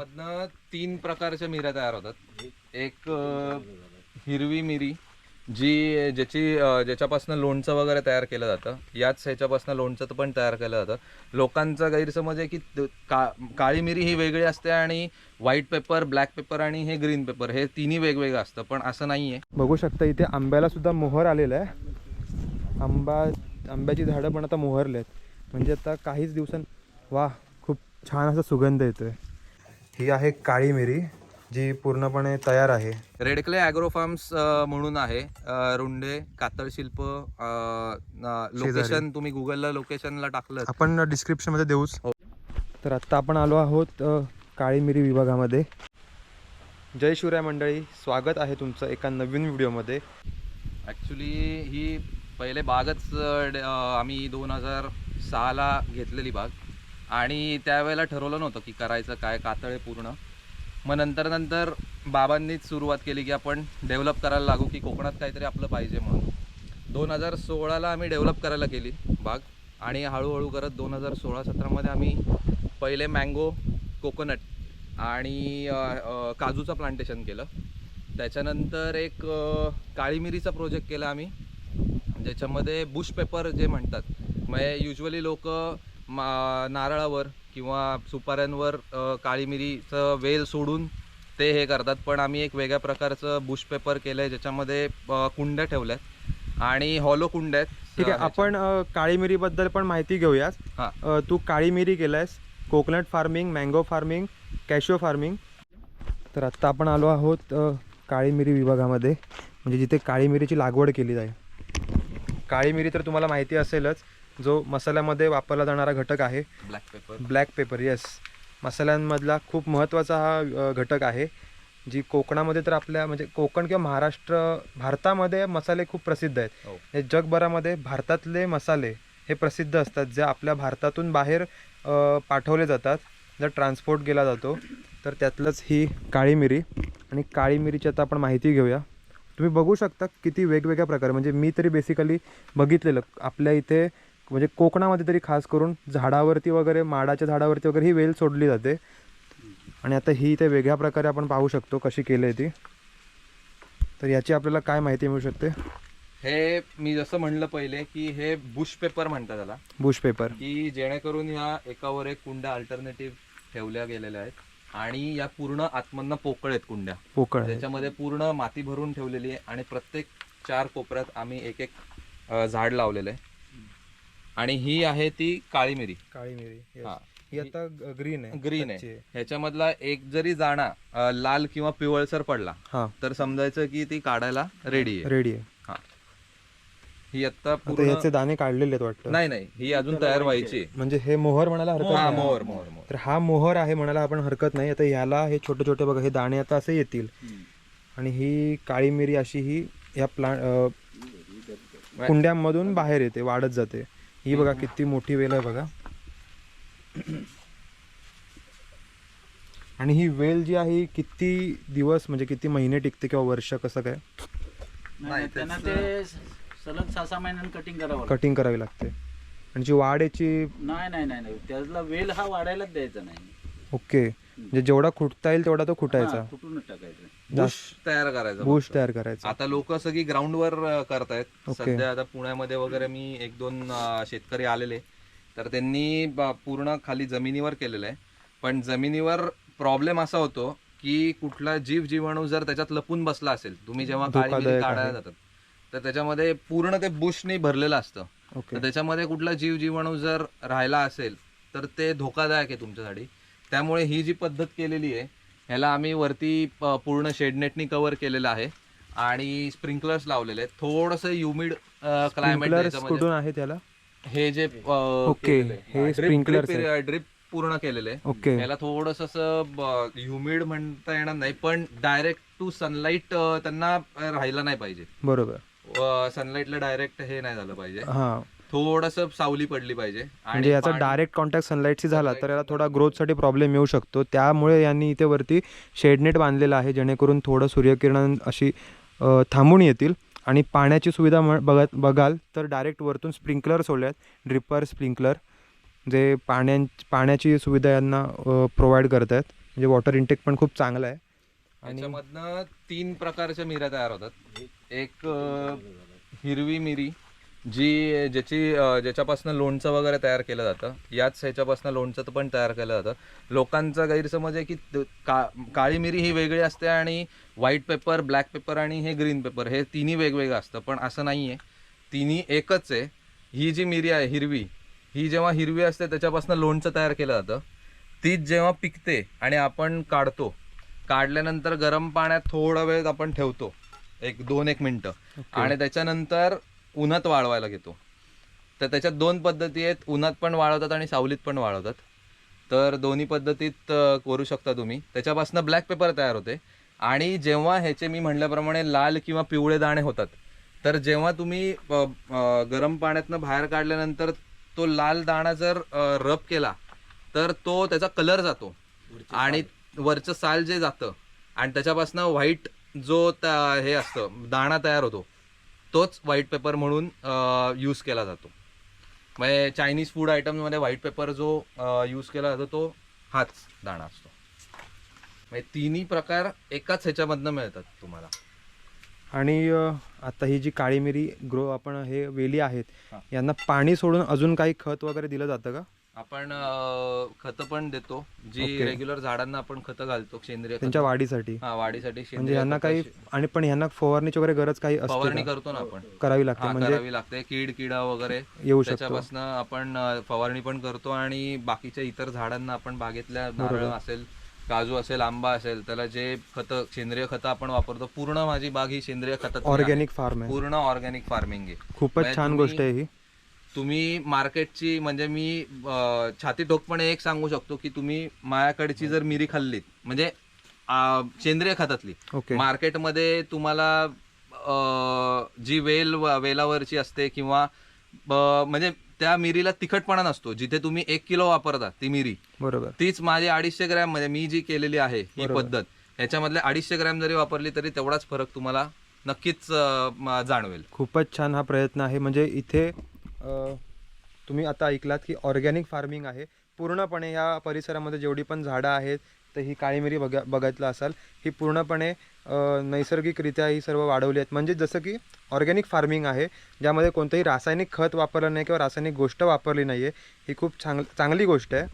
मधनं 3 प्रकारच्या मिऱ्या तयार होतात. एक हिरवी मिरी ज्याच्यापासून लोणचं वगैरे तयार केलं जातं. याच ह्याच्यापासून लोणचं पण तयार केलं जातं. लोकांचा गैरसमज आहे की काळी मिरी ही वेगळी असते आणि व्हाईट पेपर, ब्लॅक पेपर आणि हे ग्रीन पेपर हे तिन्ही वेगवेगळं असतं, पण असं नाही आहे. बघू शकता इथे आंब्याला सुद्धा मोहर आलेला आहे. आंब्याची झाडं पण आता मोहरले आहेत. म्हणजे आता काहीच दिवसांत वा खूप छान असा सुगंध येतोय. ही आहे काळी मिरी जी पूर्णपणे तयार आहे. रेड क्ले ॲग्रो फार्म्स म्हणून आहे. रुंडे कातळ शिल्प लोकेशन तुम्ही गुगलला लोकेशनला टाकलं आपण डिस्क्रिप्शनमध्ये देऊच. हो. तर आत्ता आपण आलो आहोत काळी मिरी विभागामध्ये. जय शिवराय मंडळी, स्वागत आहे तुमचं एका नवीन व्हिडिओमध्ये. ॲक्च्युली ही पहिले बागच आम्ही 2006ला घेतलेली बाग आणि त्यावेळेला ठरवलं नव्हतं की करायचं काय, कातळे पूर्ण. मग नंतर बाबांनीच सुरुवात केली की आपण डेव्हलप करायला लागू की कोकणात काहीतरी आपलं पाहिजे म्हणून. 2016ला आम्ही डेव्हलप करायला केली बाग आणि हळूहळू करत 2016-17मध्ये आम्ही पहिले मँगो, कोकोनट आणि काजूचं प्लांटेशन केलं. त्याच्यानंतर एक काळी मिरीचा प्रोजेक्ट केला आम्ही, ज्याच्यामध्ये बुश पेपर जे म्हणतात. म्हणजे युजली लोक नारळावर किंवा सुपाऱ्यांवर काळी मिरीचं वेल सोडून ते हे करतात, पण आम्ही एक वेगळ्या प्रकारचं बुश पेपर केलं आहे ज्याच्यामध्ये कुंड्या ठेवल्यात आणि हॉलो कुंड्या आहेत. ठीक आहे, आपण काळी मिरीबद्दल पण माहिती घेऊयास. तू काळी मिरी केलंयस, coconut farming, mango farming, Casio farming. तर आत्ता आपण आलो आहोत काळी मिरी विभागामध्ये, म्हणजे जिथे काळी मिरीची लागवड केली जाईल. काळी मिरी तर तुम्हाला माहिती असेलच, जो मसाल्यामध्ये वापरला जाणारा घटक आहे. ब्लॅक पेपर येस, मसाल्यांमधला खूप महत्त्वाचा हा घटक आहे. जी कोकणामध्ये तर आपल्या म्हणजे कोकण किंवा महाराष्ट्र, भारतामध्ये मसाले खूप प्रसिद्ध आहेत. हे जगभरामध्ये भारतातले मसाले हे प्रसिद्ध असतात, जे आपल्या भारतातून बाहेर पाठवले जातात, जर ट्रान्सपोर्ट केला जातो. तर त्यातलंच ही काळी मिरी. आणि काळी मिरीची आता आपण माहिती घेऊया. तुम्ही बघू शकता किती वेगवेगळ्या प्रकारे, म्हणजे मी तरी बेसिकली बघितलेलं आपल्या इथे, म्हणजे कोकणामध्ये तरी खास करून झाडावरती वगैरे, माडाच्या झाडावरती वगैरे ही वेल सोडली जाते. आणि आता ही इथे वेगळ्या प्रकारे आपण पाहू शकतो कशी केली आहे ती. तर याची आपल्याला काय माहिती मिळू शकते? हे मी जसं म्हणलं पहिले की हे बुश पेपर म्हणतात त्याला, बुश पेपर, की जेणेकरून ह्या एकावर एक कुंड्या अल्टरनेटिव्ह ठेवल्या गेलेल्या आहेत आणि या पूर्ण आतमधनं पोकळ आहेत कुंड्या. पोकळ, त्याच्यामध्ये पूर्ण माती भरून ठेवलेली आहे आणि प्रत्येक 4 कोपऱ्यात आम्ही एक झाड लावलेलं आहे. आणि ही आहे ती काळी मिरी. काळी मिरी ही आता ग्रीन आहे. ह्याच्यामधला एक जरी दाणा लाल किंवा पिवळसर पडला तर समजायचं की ती काढायला रेडी आहे. ही आता याचे दाणे काढलेले आहेत वाटतं? नाही, ही अजून तयार व्हायची. म्हणजे हे मोहर म्हणायला हरकत नाही. मोहर. तर हा मोहर आहे म्हणायला आपण हरकत नाही. आता याला हे छोटे छोटे बघा, हे दाणे आता असे येतील. आणि ही काळी मिरी अशी ही या कुंड्यांमधून बाहेर येते, वाढत जाते. ही बघा किती मोठी वेल आहे बघा. आणि ही वेल जी आहे किती दिवस, म्हणजे किती महिने टिकते किंवा वर्ष, कसं काय? नाही, त्यांना ते सलग 6-6 महिन्यांनी कटिंग करावी लागते. आणि जी वाढ याची नाही त्याला वेल हा वाढायलाच द्यायचा नाही. ओके, म्हणजे जेवढा खुटता येईल तेवढा तो खुटायचा, कुठूनच टाकायचं. बुश तयार करायचं. बुश तयार करायचं. आता लोक सगळी ग्राउंडवर करतायत सध्या. आता पुण्यामध्ये वगैरे मी 1-2 शेतकरी आलेले, तर त्यांनी पूर्ण खाली जमिनीवर केलेलं आहे. पण जमिनीवर प्रॉब्लेम असा होतो की कुठला जीवाणू जर त्याच्यात लपून बसला असेल, तुम्ही जेव्हा काळी मिरी काढायला जातात तर त्याच्यामध्ये पूर्ण ते बुशनी भरलेलं असतं. तर त्याच्यामध्ये कुठला जीवाणू जर राहिला असेल तर ते धोकादायक आहे तुमच्यासाठी. त्यामुळे ही जी पद्धत केलेली आहे, ह्याला आम्ही वरती पूर्ण शेडनेटनी कव्हर केलेलं आहे आणि स्प्रिंकलर्स लावलेले आहेत. थोडंसं ह्युमिड क्लायमेट कुठून आहे त्याला? हे जे ड्रिप पूर्ण केलेले आहे, याला थोडंसं ह्युमिड म्हणता येणार नाही, पण डायरेक्ट टू सनलाईट त्यांना राहिलं नाही पाहिजे. बरोबर, सनलाईटला डायरेक्ट हे नाही झालं पाहिजे, थोडंसं सावली पडली पाहिजे. म्हणजे याचा डायरेक्ट कॉन्टॅक्ट सनलाईटशी झाला तर याला थोडा ग्रोथसाठी प्रॉब्लेम येऊ शकतो. त्यामुळे यांनी इथे वरती शेडनेट बांधलेला आहे, जेणेकरून थोडं सूर्यकिरण अशी थांबून येतील. आणि पाण्याची सुविधा बघाल तर डायरेक्ट वरतून स्प्रिंकलर सोडल्यात, ड्रिपर स्प्रिंकलर, जे पाण्याची सुविधा यांना प्रोव्हाइड करत आहेत. म्हणजे वॉटर इंटेक पण खूप चांगला आहे. याच्यामधनं 3 प्रकारच्या मिऱ्या तयार होतात. एक हिरवी मिरी ज्याच्यापासून लोणचं वगैरे तयार केलं जातं. याच ह्याच्यापासून लोणचं पण तयार केलं जातं. लोकांचा गैरसमज आहे की काळी मिरी ही वेगळी असते आणि व्हाईट पेपर, ब्लॅक पेपर आणि हे ग्रीन पेपर हे तिन्ही वेगवेगळं असतं, पण असं नाही आहे. तिन्ही एकच आहे. ही जी मिरी आहे हिरवी, ही जेव्हा हिरवी असते त्याच्यापासून लोणचं तयार केलं जातं. तीच जेव्हा पिकते आणि आपण काढल्यानंतर गरम पाण्यात थोडा वेळ आपण ठेवतो, 2-1 मिनटं, आणि त्याच्यानंतर उन्हात वाळवायला घेतो. तर त्याच्यात 2 पद्धती आहेत, उन्हात पण वाळवतात आणि सावलीत पण वाळवतात. तर दोन्ही पद्धतीत करू शकता तुम्ही. त्याच्यापासून ब्लॅक पेपर तयार होते. आणि जेव्हा ह्याचे मी म्हटल्याप्रमाणे लाल किंवा पिवळे दाणे होतात, तर जेव्हा तुम्ही गरम पाण्यातनं बाहेर काढल्यानंतर तो लाल दाणा जर रब केला तर तो त्याचा कलर जातो आणि वरचं साल जे जातं आणि त्याच्यापासून व्हाईट जो हे असतं दाणा तयार होतो, तोच व्हाईट पेपर म्हणून यूज केला जातो. म्हणजे चायनीज फूड आयटममध्ये व्हाईट पेपर जो यूज केला जातो तो हाच दाणा असतो. म्हणजे तिन्ही प्रकार एकाच ह्याच्यामधनं मिळतात तुम्हाला. आणि आता ही जी काळी मिरी आपण हे वेली आहेत, यांना पाणी सोडून अजून काही खत वगैरे दिलं जातं का? आपण खतं पण देतो, जी रेग्युलर झाडांना आपण खतं घालतो सेंद्रिय त्यांच्या वाढीसाठी. वाढीसाठी म्हणजे यांना काही आणि पण यांना फवारणीची वगैरे गरज काही असते? फवारणी करतो ना आपण, करावी लागते. म्हणजे करावी लागते. किडा वगैरे येऊ शकतो, त्याच्यापासून आपण फवारणी पण करतो. आणि बाकीच्या इतर झाडांना आपण बागेतल्या नारळ असेल, काजू असेल, आंबा असेल, त्याला जे खतं सेंद्रिय खतं आपण वापरतो. पूर्ण माझी बाग ही सेंद्रिय खतात ऑर्गॅनिक फार्म आहे, पूर्ण ऑर्गॅनिक फार्मिंग आहे. खूपच छान गोष्ट आहे ही. तुम्ही मार्केटची, म्हणजे मी छाती ठोकपणे एक सांगू शकतो की तुम्ही माझ्याकडची जर मिरी खाल्लीत, म्हणजे सेंद्रिय खतातली, मार्केटमध्ये तुम्हाला जी वेलावरची असते किंवा म्हणजे त्या मिरीला तिखटपणा नसतो. जिथे तुम्ही 1 किलो वापरता ती मिरी, बरोबर, तीच माझी 250 ग्रॅम मध्ये मी जी केलेली आहे ही पद्धत, ह्याच्यामधले 250 ग्रॅम जरी वापरली तरी तेवढाच फरक तुम्हाला नक्कीच जाणवेल. खूपच छान हा प्रयत्न आहे. म्हणजे इथे तुम्ही आता ऐकलात की ऑर्गॅनिक फार्मिंग आहे पूर्णपणे. या परिसरामध्ये जेवढी पण झाडं आहेत, तर ही काळी मिरी बघितलं असाल, ही पूर्णपणे नैसर्गिकरित्या ही सर्व वाढवली आहेत. म्हणजे जसं की ऑर्गॅनिक फार्मिंग आहे, ज्यामध्ये कोणतंही रासायनिक खत वापरलं नाही किंवा रासायनिक गोष्ट वापरली नाही आहे. ही खूप चांगली गोष्ट आहे.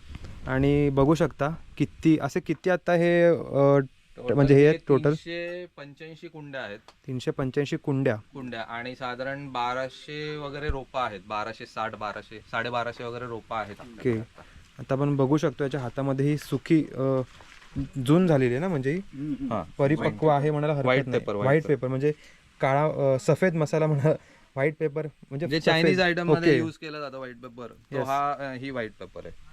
आणि बघू शकता किती आता हे म्हणजे हे टोटल 385 कुंड्या आहेत. 385 कुंड्या आणि साधारण 1200 वगैरे रोपं आहेत. 1260, 1200 वगैरे रोपं आहेत. ओके, आता आपण बघू शकतो याच्या हातामध्ये ही सुकी जून झालेली आहे ना, म्हणजे ही परिपक्व आहे म्हणायला हरकत नाही. व्हाईट पेपर म्हणजे काळा सफेद मसाला म्हणा, व्हाईट पेपर म्हणजे चायनीज आयटम मध्ये यूज केला जातो व्हाईट पेपर, ही व्हाईट पेपर आहे.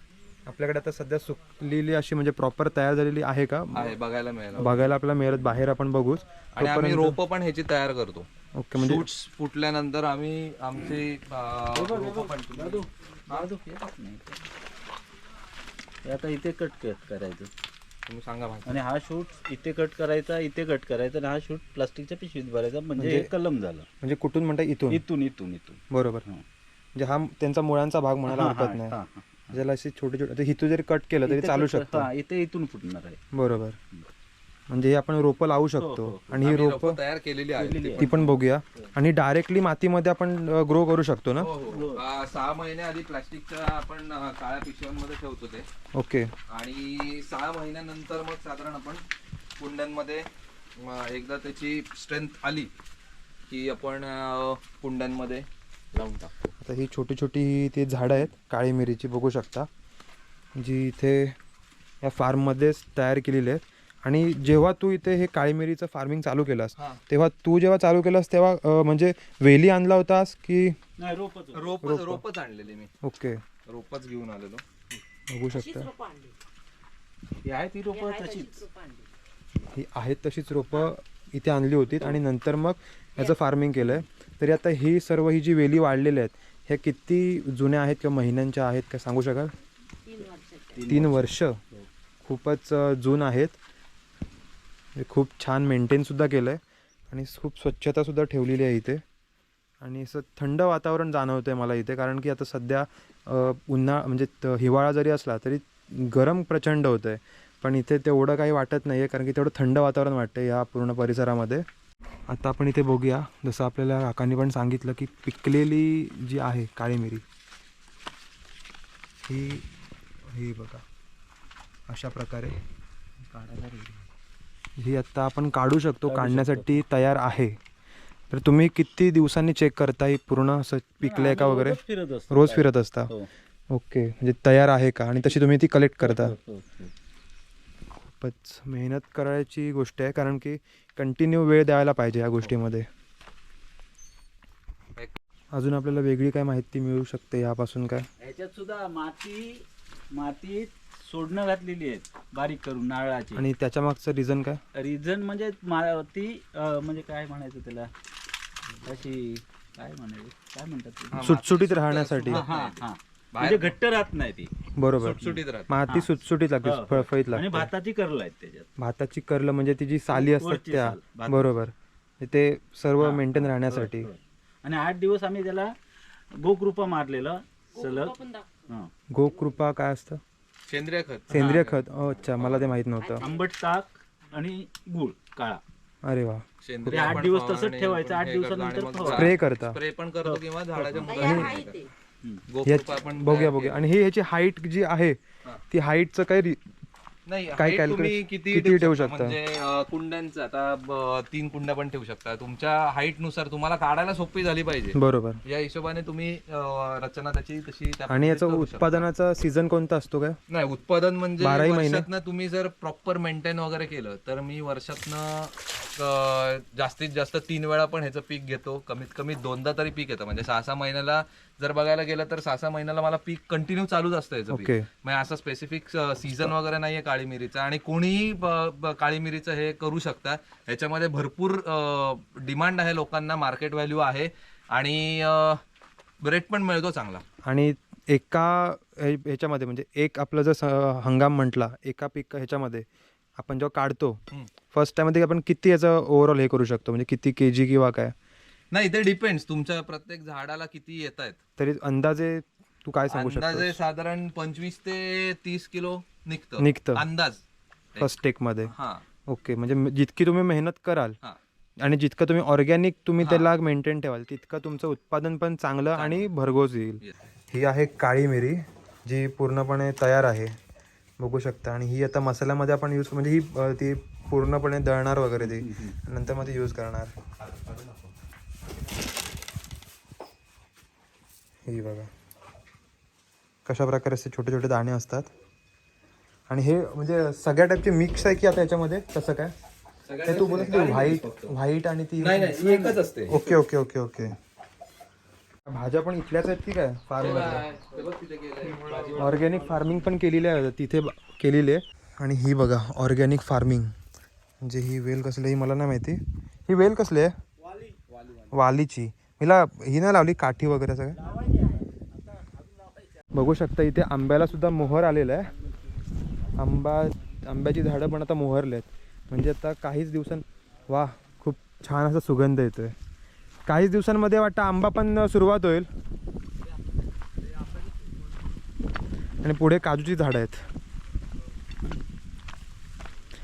आपल्याकडे आता सध्या सुकलेली अशी म्हणजे प्रॉपर तयार झालेली आहे का? बघायला आपल्याला मिळत, बाहेर आपण बघूच. आणि आम्ही रोपं पण ह्याची तयार करतो. ओके, म्हणजे शूट्स फुटल्यानंतर आम्ही आमची रोपं पण आता इथे कट करायचं, तुम्ही सांगा. आणि हा शूट इथे कट करायचा, इथे कट करायचा, आणि हा शूट प्लास्टिकच्या पिशवीत भरायचा. म्हणजे कलम झालं. म्हणजे कुठून म्हणता? इथून. बरोबर, म्हणजे हा त्यांचा मुळांचा भाग म्हणायला हरकत नाही. ज्याला असे छोटे छोटे हिथू जरी कट केलं तरी चालू शकतं. इथून फुटणार आहे. बरोबर, म्हणजे हे आपण रोपं लावू शकतो. आणि ही रोपं तयार केलेली आहे, ती पण बघूया. आणि डायरेक्टली मातीमध्ये आपण ग्रो करू शकतो ना? 6 महिने आधी प्लास्टिकच्या आपण काळ्या पिशव्यांमध्ये ठेवतो ते. ओके, आणि 6 महिन्यानंतर मग साधारण आपण कुंड्यांमध्ये एकदा त्याची स्ट्रेंथ आली की आपण कुंड्यांमध्ये लावून टाकतो. आता ही छोटी छोटी ती झाडं आहेत काळी मिरीची, बघू शकता, जी इथे या फार्ममध्येच तयार केलेली आहेत. आणि जेव्हा तू इथे हे काळी मिरीचं फार्मिंग चालू केलंस, तेव्हा तेव्हा म्हणजे वेली आणला होतास की रोपच आणलेली मी? ओके, रोपच घेऊन आलेलो. बघू शकता, ही आहेत तशीच रोपं इथे आणली होती आणि नंतर मग याचं फार्मिंग केलं आहे. तरी आता ही जी वेली वाढलेल्या आहेत, ह्या किती जुन्या आहेत किंवा महिन्यांच्या आहेत का सांगू शकाल? 3 वर्ष. खूपच जून आहेत. खूप छान मेंटेनसुद्धा केलं आहे आणि खूप स्वच्छतासुद्धा ठेवलेली आहे इथे. आणि असं थंड वातावरण जाणवतं आहे मला इथे, कारण की आता सध्या हिवाळा जरी असला तरी गरम प्रचंड होतं आहे. पण इथे तेवढं काही वाटत नाही आहे, कारण की तेवढं थंड वातावरण वाटतं या पूर्ण परिसरामध्ये. आता आपण इथे बघूया, जसं आपल्याला काकांनी पण सांगितलं की पिकलेली जी आहे काळी मिरी ही बघा अशा प्रकारे ही आत्ता आपण काढू शकतो, काढण्यासाठी तयार आहे. तर तुम्ही किती दिवसांनी चेक करता ही पूर्ण असं पिकलंय का वगैरे? रोज फिरत असता. हो. ओके, म्हणजे तयार आहे का, आणि तशी तुम्ही ती कलेक्ट करता. हो. खूपच मेहनत करायची गोष्ट आहे, कारण की कंटिन्यू वेळ द्यायला पाहिजे या गोष्टीमध्ये. अजून आपल्याला वेगळी काय माहिती मिळू शकते यापासून काय? ह्याच्यात सुद्धा माती सोडणं घातलेली आहे बारीक करून नारळाची. आणि त्याच्या मागचं रिझन काय? रिझन म्हणजे ती म्हणजे काय म्हणायचं त्याला, अशी काय म्हणतात ते? सुटसुटीत राहण्यासाठी. म्हणजे घट्ट राहत नाही ती, बरोबर, सुटसुटीत राहते. माती सुटसुटीत लागते, फळफळीत आणि लागते. भाताची करल आहेत त्याच्यात. भाताची कर्ल म्हणजे ती जी साली असतात वरची त्या, साल, भाताची. बरोबर, ते सर्व मेंटेन राहण्यासाठी. होय. आणि 8 दिवस आम्ही त्याला गोकृपा मारलेलं सलग. गोकृपा काय असतं? सेंद्रिय खत. सेंद्रिय खत. अच्छा, मला ते माहित नव्हतं. आंबट ताक आणि गुळ काळा. अरे वा. सेंद्रिय 8 पण दिवस फवारणी तसंच ठेवायचं, 8 हे करतो दिवसानंतर आणि मग फवारा. स्प्रे करता. स्प्रे पण करतो किंवा झाडाच्या याची- गोकृपा पण बघूया. आणि ही ह्याची हाईट जी आहे ती हाईटचं काही नाही, काय height calculate- तुम्ही किती ठेवू शकता? म्हणजे कुंड्यांचं आता 3 कुंड्या पण ठेवू शकता. तुमच्या हाईट नुसार तुम्हाला काढायला सोपी झाली पाहिजे, बरोबर. या हिशोबाने तुम्ही रचना त्याची तशी त्या आणि याचं पद्धतीत करू शकता. उत्पादनाचा सीझन कोणता असतो काय? नाही, उत्पादन म्हणजे 12 महिने? वर्षातनं तुम्ही जर प्रॉपर मेंटेन वगैरे केलं तर मी वर्षातनं जास्तीत जास्त 3 वेळा पण ह्याचं पीक घेतो. कमीत कमी 2दा तरी पीक येतं. म्हणजे 6-6 महिन्याला जर बघायला गेलं तर 6-6 महिन्याला मला पीक कंटिन्यू चालूच असतं याचं पीक. ओके. म्हणजे असं स्पेसिफिक सीझन वगैरे नाहीये काळी मिरीचा. आणि कोणीही काळी मिरीचं हे करू शकता. ह्याच्यामध्ये भरपूर डिमांड आहे, लोकांना मार्केट व्हॅल्यू आहे आणि रेट पण मिळतो चांगला. आणि एका ह्याच्यामध्ये म्हणजे एक आपलं जर हंगाम म्हटला, एका पीक ह्याच्यामध्ये आपण जेव्हा काढतो फर्स्ट टाइम मध्ये आपण किती याचं ओव्हरऑल हे करू शकतो, म्हणजे किती केजी किंवा काय? नाही, ते डिपेंड्स तुमच्या प्रत्येक झाडाला किती येत आहेत. तरी अंदाजे तू काय सांगू शकतो? अंदाजे साधारण 25 ते 30 किलो निघतं निघतं अंदाज फर्स्ट टेक मध्ये. हा. ओके, म्हणजे जितकी तुम्ही मेहनत कराल हा. आणि जितकं तुम्ही ऑर्गॅनिक तुम्ही त्याला मेंटेन ठेवाल तितकं तुमचं उत्पादन पण चांगलं आणि भरघोस येईल. ही आहे काळी मिरी जी पूर्णपणे तयार आहे, बघू शकता. आणि ही आता मसाल्यामध्ये आपण यूज, म्हणजे ही ती पूर्णपणे दळणार वगैरे ती नंतर मध्ये यूज करणार. ही बघा कशा प्रकारे असे छोटे छोटे दाणे असतात. आणि हे म्हणजे सगळ्या टाईपचे मिक्स आहे की आता याच्यामध्ये कसं काय? ते तू बोलत व्हाईट आणि ती नाही, एकच असते. Okay okay okay okay. भाज्या पण इथल्याच आहेत की काय? फार्म ऑर्गॅनिक फार्मिंग पण केलेली आहे तिथे केलेली आहे. आणि ही बघा ऑर्गॅनिक फार्मिंग, म्हणजे ही वेल कसली ही मला नाही माहिती. ही वेल कसली आहे? वालीची. हिला ही नाही लावली काठी वगैरे सगळं? बघू शकता इथे आंब्याला सुद्धा मोहर आलेला आहे. आंब्याची झाडं पण आता मोहरले आहेत. म्हणजे आता काहीच वा खूप छान असा सुगंध येतोय. काहीच दिवसांमध्ये वाटतं आंबा पण सुरुवात होईल. आणि पुढे काजूची झाडं आहेत.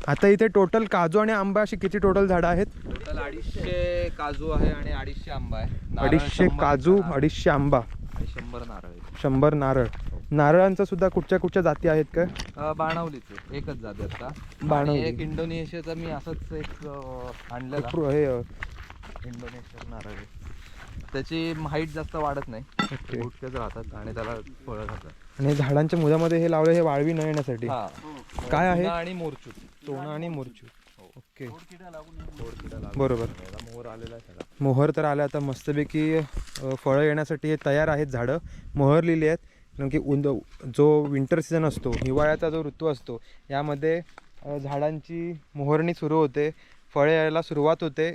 आता इथे टोटल काजू आणि आंबा अशी किती टोटल झाडं आहेत? टोटल 250 काजू आहे आणि 250 आंबा आहे. 250 काजू, 250 आंबा, 100 नारळ आहे. 100 नारळ. नारळांचा सुद्धा कुठच्या जाती आहेत काय? बाणावलीचे एकच जाते आता. बाणावली. एक इंडोनेशियाचा मी असंच एक आणलेला हे इंडोनेशियन नारळ आहे. त्याची हाईट जास्त वाढत नाही, ओके. गुटकेच राहतात आणि त्याला फळं खातात. आणि झाडांच्या मुळामध्ये हे लावले हे वाळवी न येण्यासाठी. काय आहे? आणि मोरचूट. सोनं आणि मोरचू. ओके, किडा बरोबर. मोहर आलेला आहे सगळा. मोहर तर आल्या आता मस्तपैकी. फळं येण्यासाठी हे तयार आहेत झाडं, मोहरलेली आहेत. कारण की जो विंटर सीझन असतो, हिवाळ्याचा जो ऋतू असतो, यामध्ये झाडांची मोहरणी सुरू होते, फळे यायला सुरुवात होते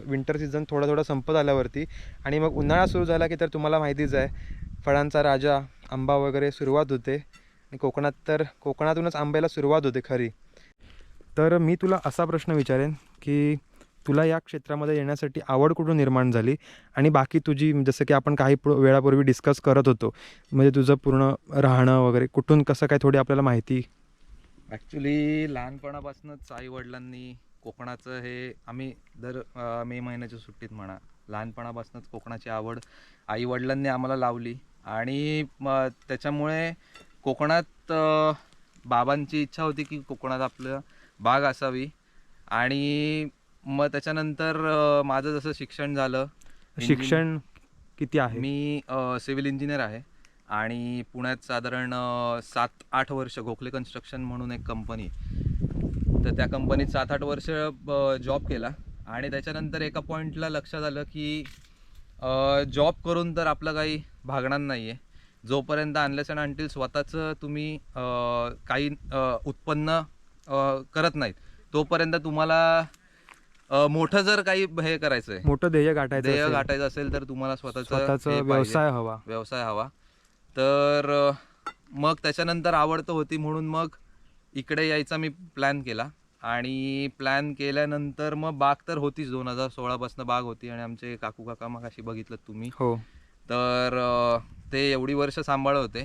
विंटर सीझन थोडा थोडा संपत आल्यावरती. आणि मग उन्हाळा सुरू झाला की तर तुम्हाला माहितीच आहे, फळांचा राजा आंबा वगैरे सुरुवात होते. आणि कोकणात तर कोकणातूनच आंब्याला सुरुवात होते खरी. तर मी तुला असा प्रश्न विचारेन की तुला या क्षेत्रामध्ये येण्यासाठी आवड कुठून निर्माण झाली? आणि बाकी तुझी, जसं की आपण काही वेळापूर्वी डिस्कस करत होतो, म्हणजे तुझं पूर्ण राहणं वगैरे कुठून कसं काय, थोडी आपल्याला माहिती ॲक्च्युली लहानपणापासूनच आई वडिलांनी कोकणाचं हे आम्ही दर मे महिन्याच्या सुट्टीत म्हणा लहानपणापासूनच कोकणाची आवड आई वडिलांनी आम्हाला लावली आणि त्याच्यामुळे कोकणात बाबांची इच्छा होती की कोकणात आपलं बाग असावी. आणि मग त्याच्यानंतर माझं जसं शिक्षण झालं. शिक्षण किती आहे? मी सिव्हिल इंजिनियर आहे आणि पुण्यात साधारण 7-8 वर्ष गोखले कन्स्ट्रक्शन म्हणून एक कंपनी, तर त्या कंपनीत 7-8 वर्ष जॉब केला. आणि त्याच्यानंतर एका पॉईंटला लक्षात आलं की जॉब करून तर आपलं काही भागणार नाही आहे. जोपर्यंत अनलेस अँड अंटिल स्वतःचं तुम्ही काही उत्पन्न करत नाहीत तोपर्यंत तुम्हाला मोठं जर काही हे करायचं आहे, मोठं ध्येय गाठायचं असेल तर तुम्हाला स्वतःचा व्यवसाय हवा. तर मग त्याच्यानंतर आवडतं होती म्हणून मग इकडे यायचा मी प्लॅन केला. आणि प्लॅन केल्यानंतर मग बाग तर होतीच, 2016 बाग होती. आणि आमचे काका मगाशी बघितलं तुम्ही, हो. तर ते एवढी वर्ष सांभाळत होते.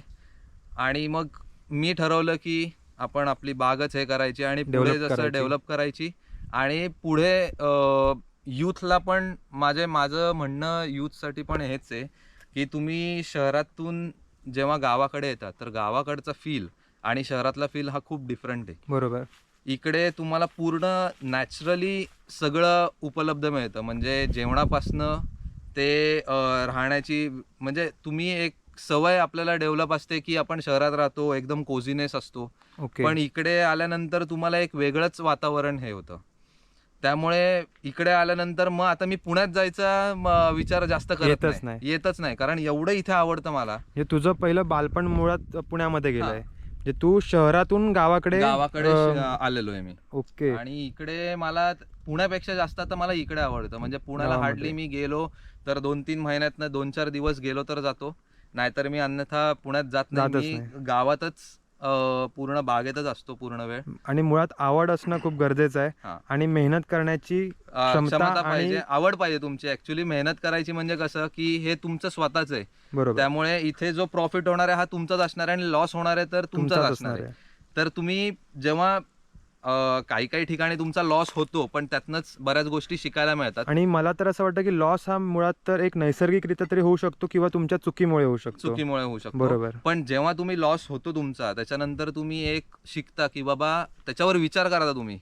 आणि मग मी ठरवलं की आपण आपली बागच हे करायची आणि पुढे जसं डेव्हलप करायची. आणि पुढे यूथला पण माझं म्हणणं यूथसाठी पण हेच आहे की तुम्ही शहरातून जेव्हा गावाकडे येतात तर गावाकडचा फील आणि शहरातला फील हा खूप डिफरंट आहे. बरोबर. इकडे तुम्हाला पूर्ण नॅचरली सगळं उपलब्ध मिळतं, म्हणजे जेवणापासनं ते राहण्याची, म्हणजे तुम्ही एक सवय आपल्याला डेव्हलप असते की आपण शहरात राहतो, एकदम कोझीनेस असतो. पण इकडे आल्यानंतर तुम्हाला एक वेगळंच वातावरण हे होतं. त्यामुळे इकडे आल्यानंतर मग आता मी पुण्यात जायचा विचार जास्त येतच नाही, कारण एवढं इथे आवडतं मला. हे तुझं पहिलं बालपण मुळात पुण्यामध्ये गेलंय, म्हणजे तू शहरातून गावाकडे आलेलो आहे मी. ओके. आणि इकडे मला पुण्यापेक्षा जास्त आता मला इकडे आवडतं. म्हणजे पुण्याला हार्डली मी गेलो तर 2-3 महिन्यातनं 2-4 दिवस गेलो तर जातो, नाहीतर मी अन्यथा पुण्यात जात नाही. मी गावातच पूर्ण बागेतच असतो पूर्ण वेळ. आणि मुळात आवड असणं खूप गरजेचं आहे आणि मेहनत करण्याची क्षमता पाहिजे, आवड पाहिजे तुमची. ऍक्च्युली मेहनत करायची म्हणजे कसं की हे तुमचं स्वतःच आहे. बरोबर. त्यामुळे इथे जो प्रॉफिट होणार आहे हा तुमचाच असणार आहे आणि लॉस होणार आहे तर तुमचाच असणार आहे. तर तुम्ही जेव्हा काही ठिकाणी तुमचा लॉस होतो पण त्यातनंच बऱ्याच गोष्टी शिकायला मिळतात. आणि मला तर असं वाटतं की लॉस हा मुळात तर एक नैसर्गिकरित्या तरी होऊ शकतो किंवा तुमच्या चुकीमुळे होऊ शकतो. बरोबर. पण जेव्हा तुम्ही लॉस होतो तुमचा, त्याच्यानंतर तुम्ही एक शिकता की बाबा त्याच्यावर विचार करा. तुम्ही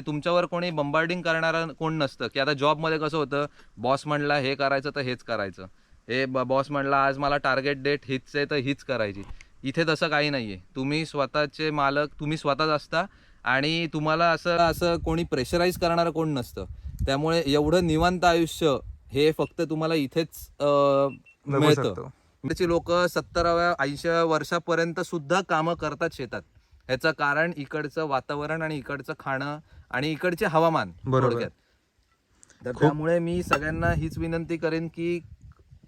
तुमच्यावर कोणी बंबार्डिंग करणारा कोण नसतं. की आता जॉबमध्ये कसं होतं, बॉस म्हणला हे करायचं तर हेच करायचं, हे बॉस म्हणला आज मला टार्गेट डेट हीच आहे तर हीच करायची. इथे तसं काही नाहीये. तुम्ही स्वतःचे मालक, तुम्ही स्वतःच असता आणि तुम्हाला असं कोणी प्रेशराईज करणारं कोण नसतं. त्यामुळे एवढं निवांत आयुष्य हे फक्त तुम्हाला इथेच मिळतं. त्याची लोक 70-80 वर्षापर्यंत सुद्धा कामं करतात शेतात. ह्याचं कारण इकडचं वातावरण आणि इकडचं खाणं आणि इकडचे हवामान. बरोबर. तर त्यामुळे मी सगळ्यांना हीच विनंती करेन की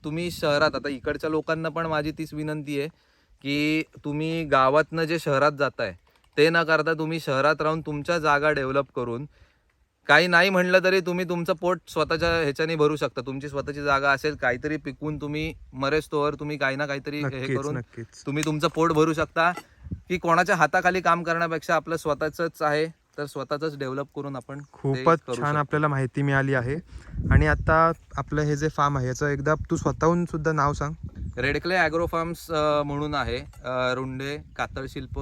तुम्ही शहरात, आता इकडच्या लोकांना पण माझी तीच विनंती आहे की तुम्ही गावातनं जे शहरात जाताय ते न करता तुम्ही शहरात राहून तुमच्या जागा डेव्हलप करून, काही नाही म्हणलं तरी तुम्ही तुमचं पोट स्वतःच्या ह्याच्याने भरू शकता. तुमची स्वतःची जागा असेल, काहीतरी पिकवून तुम्ही मरेस्तोवर तुम्ही काही ना काहीतरी हे करून तुम्ही तुमचं पोट भरू शकता. की कोणाच्या हाताखाली काम करण्यापेक्षा आपलं स्वतःच आहे तर स्वतःच डेव्हलप करून आपण. खूपच छान आपल्याला माहिती मिळाली आहे. आणि आता आपलं हे जे फार्म आहे याचं एकदा तू स्वतःहून सुद्धा नाव सांग. रेडक्ले ॲग्रो फार्म्स म्हणून आहे, रुंडे, कातळशिल्प.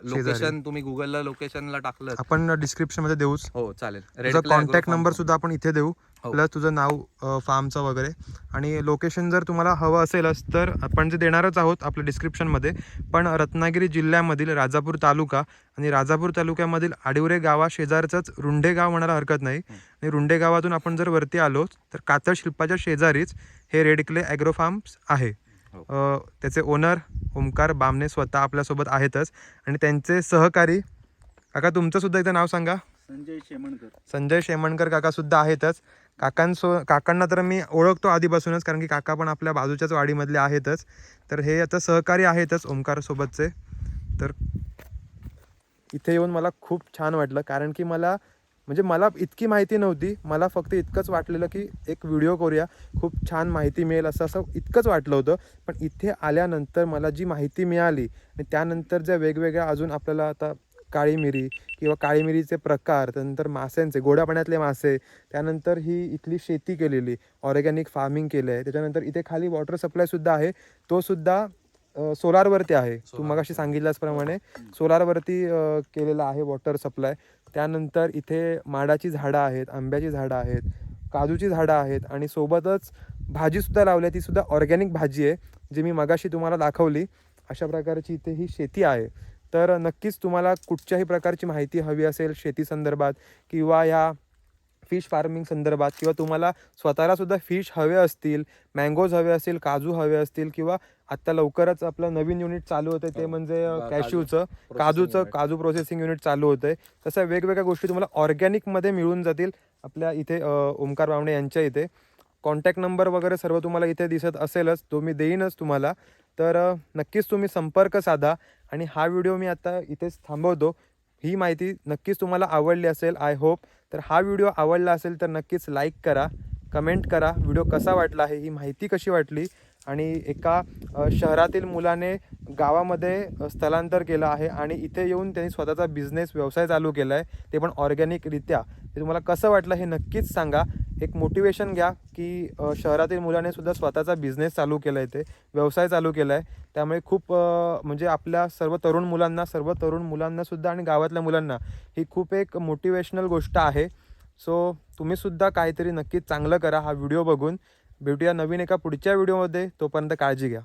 लोकेशन तुम्ही गुगलला लोकेशनला टाकलं, आपण डिस्क्रिप्शन मध्ये देऊच. हो चालेल. तुझा कॉन्टॅक्ट नंबर सुद्धा आपण इथे देऊ, प्लस तुझं नाव फार्मचं वगैरे. आणि लोकेशन जर तुम्हाला हवं असेलच तर आपण जे देणारच आहोत आपल्या डिस्क्रिप्शनमध्ये. पण रत्नागिरी जिल्ह्यामधील राजापूर तालुका आणि राजापूर तालुक्यामधील आडिवरे गावा शेजारचंच रुंडे गाव म्हणायला हरकत नाही. आणि रुंडे गावातून आपण जर वरती आलो तर कातळ शिल्पाच्या शेजारीच हे रेडक्ले ॲग्रो फार्म्स आहे. त्याचे ओनर ओमकार बामणे स्वतः आपल्यासोबत आहेतच. आणि त्यांचे सहकारी काका, तुमचं सुद्धा इथं नाव सांगा. संजय शेमणकर काका सुद्धा आहेतच. काकांना तर मी ओळखतो आधीपासूनच, कारण की काका पण आपल्या बाजूच्याच वाडीमधले आहेतच. तर हे आता सहकारी आहेतच ओमकार सोबतचे. तर इथे येऊन मला खूप छान वाटलं, कारण की मला म्हणजे मला इतकी माहिती नव्हती, मला फक्त इतकंच वाटलेलं की एक व्हिडिओ करूया, खूप छान माहिती मिळेल असं इतकंच वाटलं होतं. पण इथे आल्यानंतर मला जी माहिती मिळाली आणि त्यानंतर ज्या वेगवेगळ्या अजून आपल्याला आता काळी मिरी किंवा काळी मिरीचे प्रकार, त्यानंतर माशांचे गोड्या पाण्यातले मासे, त्यानंतर ही इथली शेती केलेली ऑर्गॅनिक फार्मिंग केलं आहे, त्याच्यानंतर इथे खाली वॉटर सप्लायसुद्धा आहे, तो सुद्धा सोलारवरती आहे. तू मगाशी सांगितल्याप्रमाणे सोलारवरती केलेला आहे वॉटर सप्लाय. त्यानंतर इथे माडाची झाडं आहेत, आंब्याची झाडं आहेत, काजूची झाडं आहेत आणि सोबतच भाजीसुद्धा लावली आहे, तीसुद्धा ऑर्गॅनिक भाजी आहे, जी मी मगाशी तुम्हाला दाखवली. अशा प्रकारची इथे ही शेती आहे. तर नक्कीच तुम्हाला कुठच्याही प्रकारची माहिती हवी असेल शेती संदर्भात किंवा ह्या फिश फार्मिंग संदर्भात, किंवा तुम्हाला स्वतःला सुद्धा फिश हवे असतील, मँगोज हवे असतील, काजू हवे असतील, किंवा आत्ता लवकरच आपलं नवीन युनिट चालू होतं ते म्हणजे काजू प्रोसेसिंग युनिट चालू होतं आहे. तसं वेगवेगळ्या गोष्टी तुम्हाला ऑर्गॅनिकमध्ये मिळून जातील आपल्या इथे ओमकार बावणे यांच्या इथे. कॉन्टॅक्ट नंबर वगैरे सर्व तुम्हाला इथे दिसत असेलच, तो मी देईनच तुम्हाला. तर नक्कीच तुम्ही संपर्क साधा. आणि हा व्हिडिओ मी आता इथेच थांबवतो. ही माहिती नक्कीच तुम्हाला आवडली असेल, आय होप. तर हा व्हिडिओ आवडला असेल तर नक्कीच लाईक करा, कमेंट करा, व्हिडिओ कसा वाटला आहे, ही माहिती कशी वाटली. आणि एका शहरातील मुलाने गावामध्ये स्थलांतर केलं आहे आणि इथे येऊन त्यांनी स्वतःचा व्यवसाय चालू केला आहे, ते पण ऑर्गॅनिकरित्या. ते तुम्हाला कसं वाटलं हे नक्कीच सांगा. एक मोटिवेशन घ्या की शहरातील मुलाने सुद्धा स्वतःचा बिझनेस चालू केला आहे, ते व्यवसाय चालू केला आहे. त्यामुळे खूप म्हणजे आपल्या सर्व तरुण मुलांना सुद्धा आणि गावातल्या मुलांना ही खूप एक मोटिवेशनल गोष्ट आहे. सो तुम्हीसुद्धा काहीतरी नक्कीच चांगलं करा हा व्हिडिओ बघून. भेटूया नवीन एका पुढच्या व्हिडिओमध्ये. तोपर्यंत काळजी घ्या.